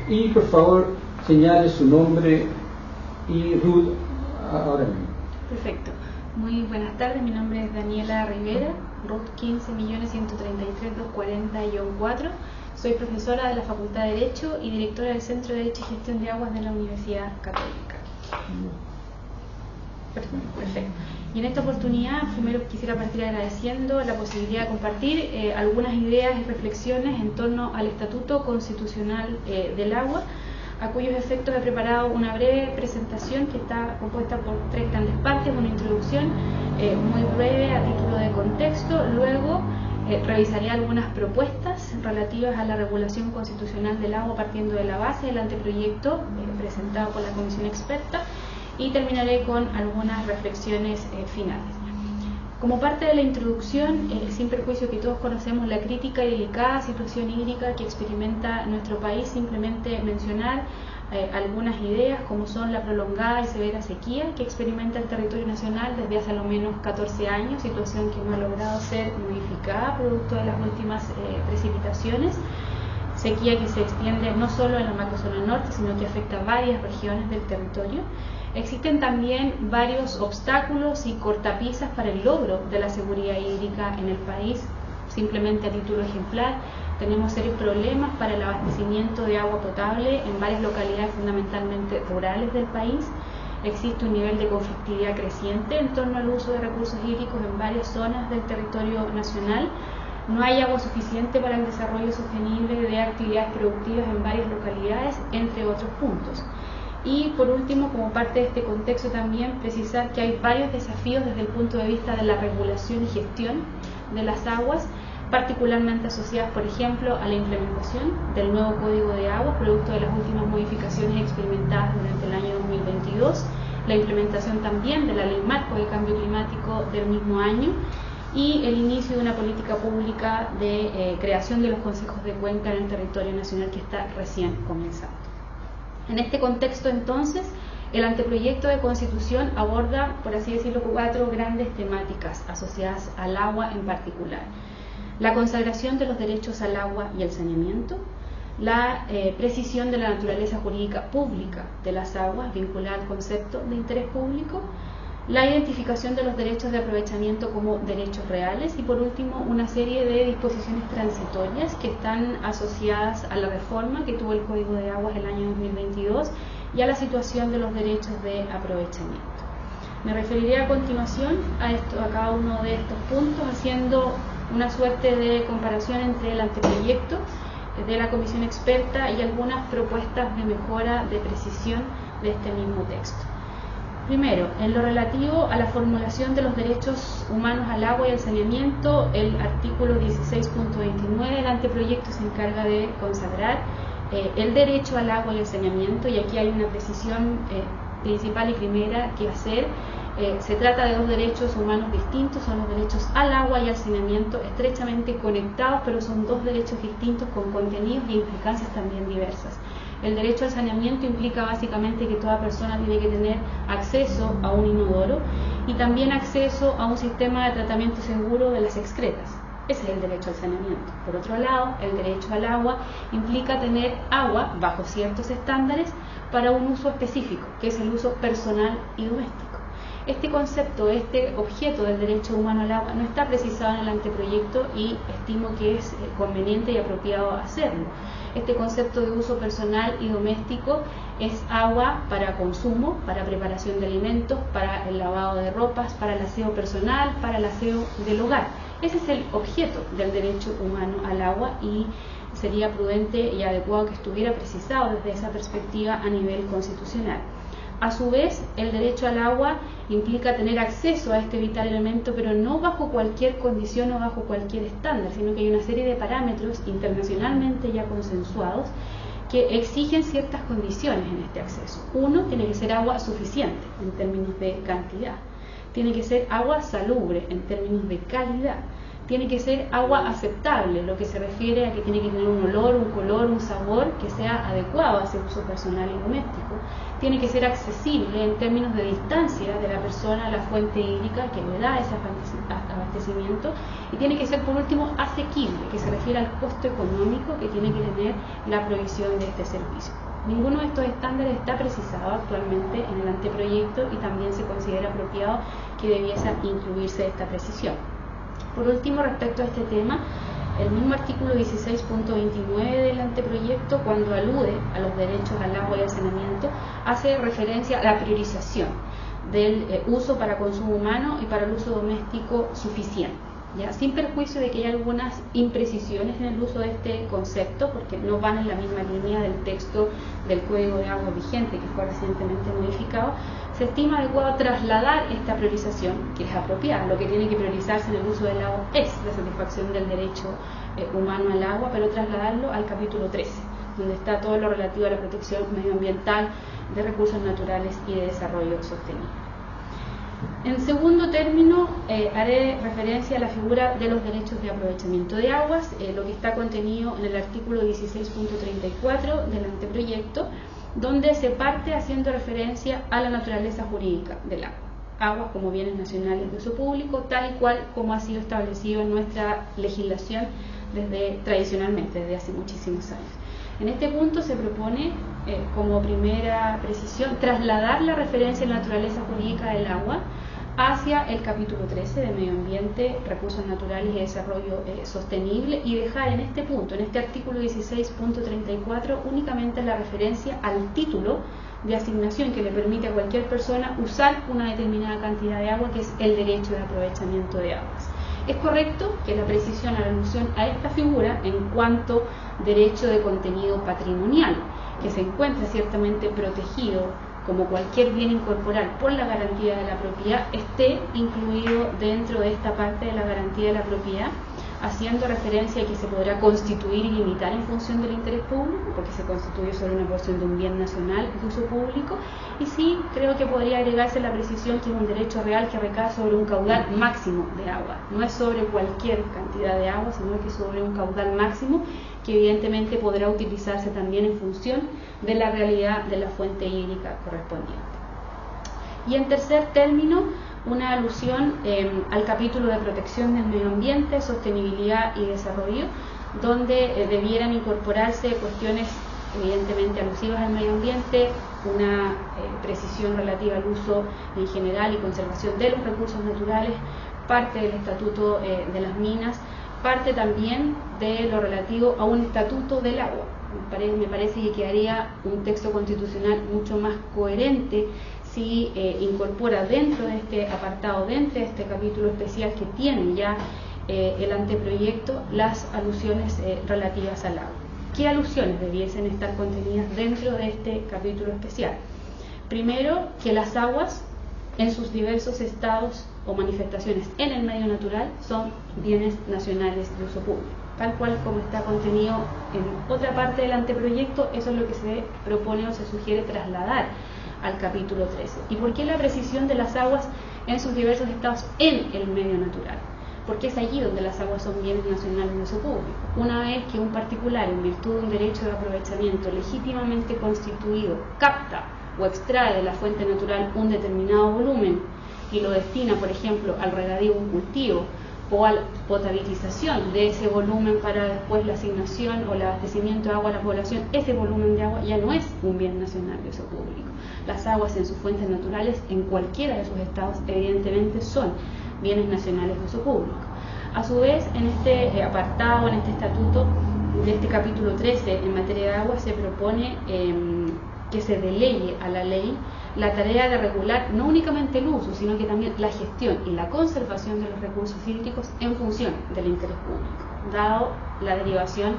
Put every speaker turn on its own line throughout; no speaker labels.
Y por favor, señale su nombre y RUT ahora mismo.
Perfecto. Muy buenas tardes, mi nombre es Daniela Rivera, RUT 15.133.240-4. Soy profesora de la Facultad de Derecho y directora del Centro de Derecho y Gestión de Aguas de la Universidad Católica. Perfecto. Y en esta oportunidad, primero quisiera partir agradeciendo la posibilidad de compartir algunas ideas y reflexiones en torno al Estatuto Constitucional del Agua, a cuyos efectos he preparado una breve presentación que está compuesta por 3 grandes partes: una introducción muy breve a título de contexto, luego revisaré algunas propuestas relativas a la regulación constitucional del agua partiendo de la base del anteproyecto presentado por la comisión experta, y terminaré con algunas reflexiones finales. Como parte de la introducción, sin perjuicio que todos conocemos la crítica y delicada situación hídrica que experimenta nuestro país, simplemente mencionar algunas ideas como son la prolongada y severa sequía que experimenta el territorio nacional desde hace al menos 14 años, situación que no ha logrado ser modificada producto de las últimas precipitaciones. Sequía que se extiende no solo en la macrozona norte, sino que afecta a varias regiones del territorio. Existen también varios obstáculos y cortapisas para el logro de la seguridad hídrica en el país. Simplemente a título ejemplar, tenemos serios problemas para el abastecimiento de agua potable en varias localidades fundamentalmente rurales del país. Existe un nivel de conflictividad creciente en torno al uso de recursos hídricos en varias zonas del territorio nacional. No hay agua suficiente para el desarrollo sostenible de actividades productivas en varias localidades, entre otros puntos. Y por último, como parte de este contexto también, precisar que hay varios desafíos desde el punto de vista de la regulación y gestión de las aguas, particularmente asociadas, por ejemplo, a la implementación del nuevo Código de Aguas, producto de las últimas modificaciones experimentadas durante el año 2022, la implementación también de la Ley Marco de Cambio Climático del mismo año, y el inicio de una política pública de creación de los consejos de cuenca en el territorio nacional que está recién comenzando. En este contexto, entonces, el anteproyecto de Constitución aborda, por así decirlo, 4 grandes temáticas asociadas al agua en particular: la consagración de los derechos al agua y al saneamiento, la precisión de la naturaleza jurídica pública de las aguas vinculada al concepto de interés público, la identificación de los derechos de aprovechamiento como derechos reales y, por último, una serie de disposiciones transitorias que están asociadas a la reforma que tuvo el Código de Aguas el año 2022 y a la situación de los derechos de aprovechamiento. Me referiré a continuación a cada uno de estos puntos, haciendo una suerte de comparación entre el anteproyecto de la comisión experta y algunas propuestas de mejora, de precisión de este mismo texto. Primero, en lo relativo a la formulación de los derechos humanos al agua y al saneamiento, el artículo 16.29 del anteproyecto se encarga de consagrar el derecho al agua y al saneamiento, y aquí hay una precisión principal y primera que hacer. Se trata de 2 derechos humanos distintos, son los derechos al agua y al saneamiento, estrechamente conectados, pero son 2 derechos distintos con contenidos y implicancias también diversas. El derecho al saneamiento implica básicamente que toda persona tiene que tener acceso a un inodoro y también acceso a un sistema de tratamiento seguro de las excretas. Ese es el derecho al saneamiento. Por otro lado, el derecho al agua implica tener agua bajo ciertos estándares para un uso específico, que es el uso personal y doméstico. Este concepto, este objeto del derecho humano al agua no está precisado en el anteproyecto y estimo que es conveniente y apropiado hacerlo. Este concepto de uso personal y doméstico es agua para consumo, para preparación de alimentos, para el lavado de ropas, para el aseo personal, para el aseo del hogar. Ese es el objeto del derecho humano al agua y sería prudente y adecuado que estuviera precisado desde esa perspectiva a nivel constitucional. A su vez, el derecho al agua implica tener acceso a este vital elemento, pero no bajo cualquier condición o bajo cualquier estándar, sino que hay una serie de parámetros internacionalmente ya consensuados que exigen ciertas condiciones en este acceso. Uno, tiene que ser agua suficiente en términos de cantidad. Tiene que ser agua salubre en términos de calidad. tiene que ser agua aceptable, lo que se refiere a que tiene que tener un olor, un color, un sabor que sea adecuado a ese uso personal y doméstico. Tiene que ser accesible en términos de distancia de la persona a la fuente hídrica que le da ese abastecimiento, y tiene que ser, por último, asequible, que se refiere al costo económico que tiene que tener la provisión de este servicio. Ninguno de estos estándares está precisado actualmente en el anteproyecto y también se considera apropiado que debiese incluirse esta precisión. Por último, respecto a este tema, el mismo artículo 16.29 del anteproyecto, cuando alude a los derechos al agua y al saneamiento, hace referencia a la priorización del uso para consumo humano y para el uso doméstico suficiente, ¿ya? Sin perjuicio de que hay algunas imprecisiones en el uso de este concepto, porque no van en la misma línea del texto del Código de Agua vigente, que fue recientemente modificado. Se estima adecuado trasladar esta priorización, que es apropiada. Lo que tiene que priorizarse en el uso del agua es la satisfacción del derecho humano al agua, pero trasladarlo al capítulo 13, donde está todo lo relativo a la protección medioambiental, de recursos naturales y de desarrollo sostenible. En segundo término, haré referencia a la figura de los derechos de aprovechamiento de aguas, lo que está contenido en el artículo 16.34 del anteproyecto, donde se parte haciendo referencia a la naturaleza jurídica del agua. Aguas como bienes nacionales de uso público, tal y cual como ha sido establecido en nuestra legislación tradicionalmente, desde hace muchísimos años. En este punto se propone, como primera precisión, trasladar la referencia a la naturaleza jurídica del agua hacia el capítulo 13 de Medio Ambiente, Recursos Naturales y Desarrollo Sostenible, y dejar en este punto, en este artículo 16.34, únicamente la referencia al título de asignación que le permite a cualquier persona usar una determinada cantidad de agua, que es el derecho de aprovechamiento de aguas. Es correcto que la precisión haga alusión a esta figura en cuanto derecho de contenido patrimonial, que se encuentra ciertamente protegido como cualquier bien incorporal por la garantía de la propiedad, esté incluido dentro de esta parte de la garantía de la propiedad, haciendo referencia a que se podrá constituir y limitar en función del interés público, porque se constituye sobre una porción de un bien nacional de uso público, y sí creo que podría agregarse la precisión que es un derecho real que recae sobre un caudal máximo de agua, no es sobre cualquier cantidad de agua, sino que sobre un caudal máximo que evidentemente podrá utilizarse también en función de la realidad de la fuente hídrica correspondiente. Y en tercer término, una alusión al capítulo de protección del medio ambiente, sostenibilidad y desarrollo, donde debieran incorporarse cuestiones evidentemente alusivas al medio ambiente, una precisión relativa al uso en general y conservación de los recursos naturales, parte del estatuto de las minas, parte también de lo relativo a un estatuto del agua. Me parece que quedaría un texto constitucional mucho más coherente si incorpora dentro de este apartado, dentro de este capítulo especial que tiene ya el anteproyecto, las alusiones relativas al agua. ¿Qué alusiones debiesen estar contenidas dentro de este capítulo especial? Primero, que las aguas en sus diversos estados o manifestaciones en el medio natural son bienes nacionales de uso público, tal cual como está contenido en otra parte del anteproyecto. Eso es lo que se propone o se sugiere trasladar al capítulo 13. ¿Y por qué la precisión de las aguas en sus diversos estados en el medio natural? Porque es allí donde las aguas son bienes nacionales de uso público. Una vez que un particular, en virtud de un derecho de aprovechamiento legítimamente constituido, capta o extrae de la fuente natural un determinado volumen y lo destina, por ejemplo, al regadío de un cultivo o a la potabilización de ese volumen para después la asignación o el abastecimiento de agua a la población, ese volumen de agua ya no es un bien nacional de uso público. Las aguas en sus fuentes naturales, en cualquiera de sus estados, evidentemente son bienes nacionales de uso público. A su vez, en este apartado, en este estatuto de este capítulo 13 en materia de agua, se propone que se delegue a la ley la tarea de regular no únicamente el uso, sino que también la gestión y la conservación de los recursos hídricos en función del interés público, dado la derivación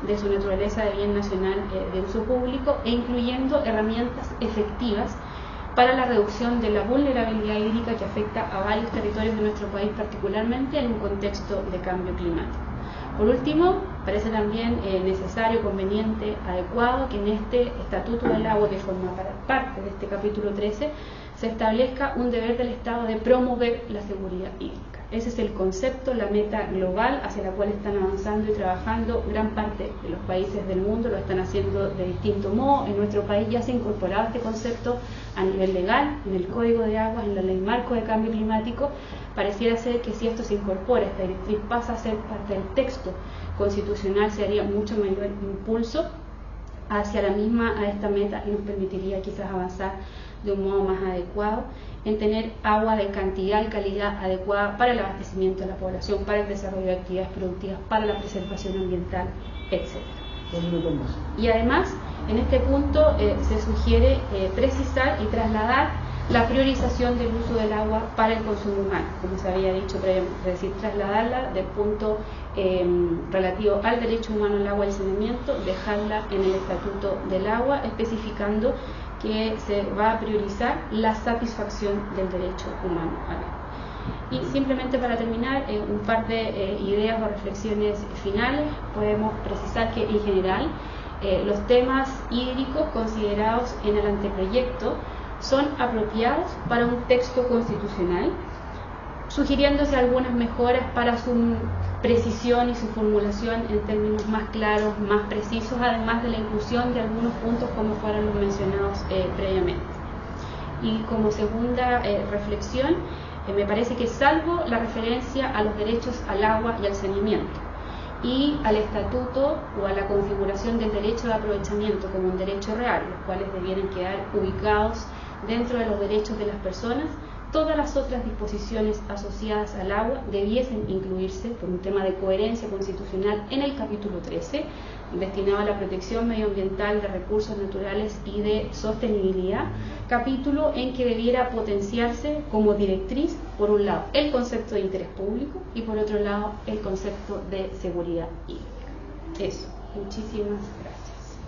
de su naturaleza de bien nacional de uso público, e incluyendo herramientas efectivas para la reducción de la vulnerabilidad hídrica que afecta a varios territorios de nuestro país, particularmente en un contexto de cambio climático. Por último, parece también necesario, conveniente, adecuado que en este Estatuto del Agua, que forma parte de este capítulo 13, se establezca un deber del Estado de promover la seguridad hídrica. Ese es el concepto, la meta global hacia la cual están avanzando y trabajando gran parte de los países del mundo, lo están haciendo de distinto modo. En nuestro país ya se ha incorporado este concepto a nivel legal, en el Código de Aguas, en la Ley Marco de Cambio Climático. Pareciera ser que si esto se incorpora, esta directriz pasa a ser parte del texto constitucional, se haría mucho mayor impulso hacia la misma, a esta meta, y nos permitiría quizás avanzar de un modo más adecuado en tener agua de cantidad y calidad adecuada para el abastecimiento de la población, para el desarrollo de actividades productivas, para la preservación ambiental, etc. Y además, en este punto se sugiere precisar y trasladar la priorización del uso del agua para el consumo humano, como se había dicho previamente, es decir, trasladarla del punto relativo al derecho humano al agua y al saneamiento, dejarla en el Estatuto del Agua, especificando que se va a priorizar la satisfacción del derecho humano al agua. Y simplemente para terminar, un par de ideas o reflexiones finales. Podemos precisar que en general los temas hídricos considerados en el anteproyecto son apropiados para un texto constitucional, sugiriéndose algunas mejoras para su precisión y su formulación en términos más claros, más precisos, además de la inclusión de algunos puntos como fueron los mencionados previamente. Y como segunda reflexión, me parece que salvo la referencia a los derechos al agua y al saneamiento y al estatuto o a la configuración del derecho de aprovechamiento como un derecho real, los cuales debieran quedar ubicados dentro de los derechos de las personas, todas las otras disposiciones asociadas al agua debiesen incluirse por un tema de coherencia constitucional en el capítulo 13, destinado a la protección medioambiental de recursos naturales y de sostenibilidad, capítulo en que debiera potenciarse como directriz, por un lado, el concepto de interés público y por otro lado, el concepto de seguridad hídrica. Eso. Muchísimas gracias.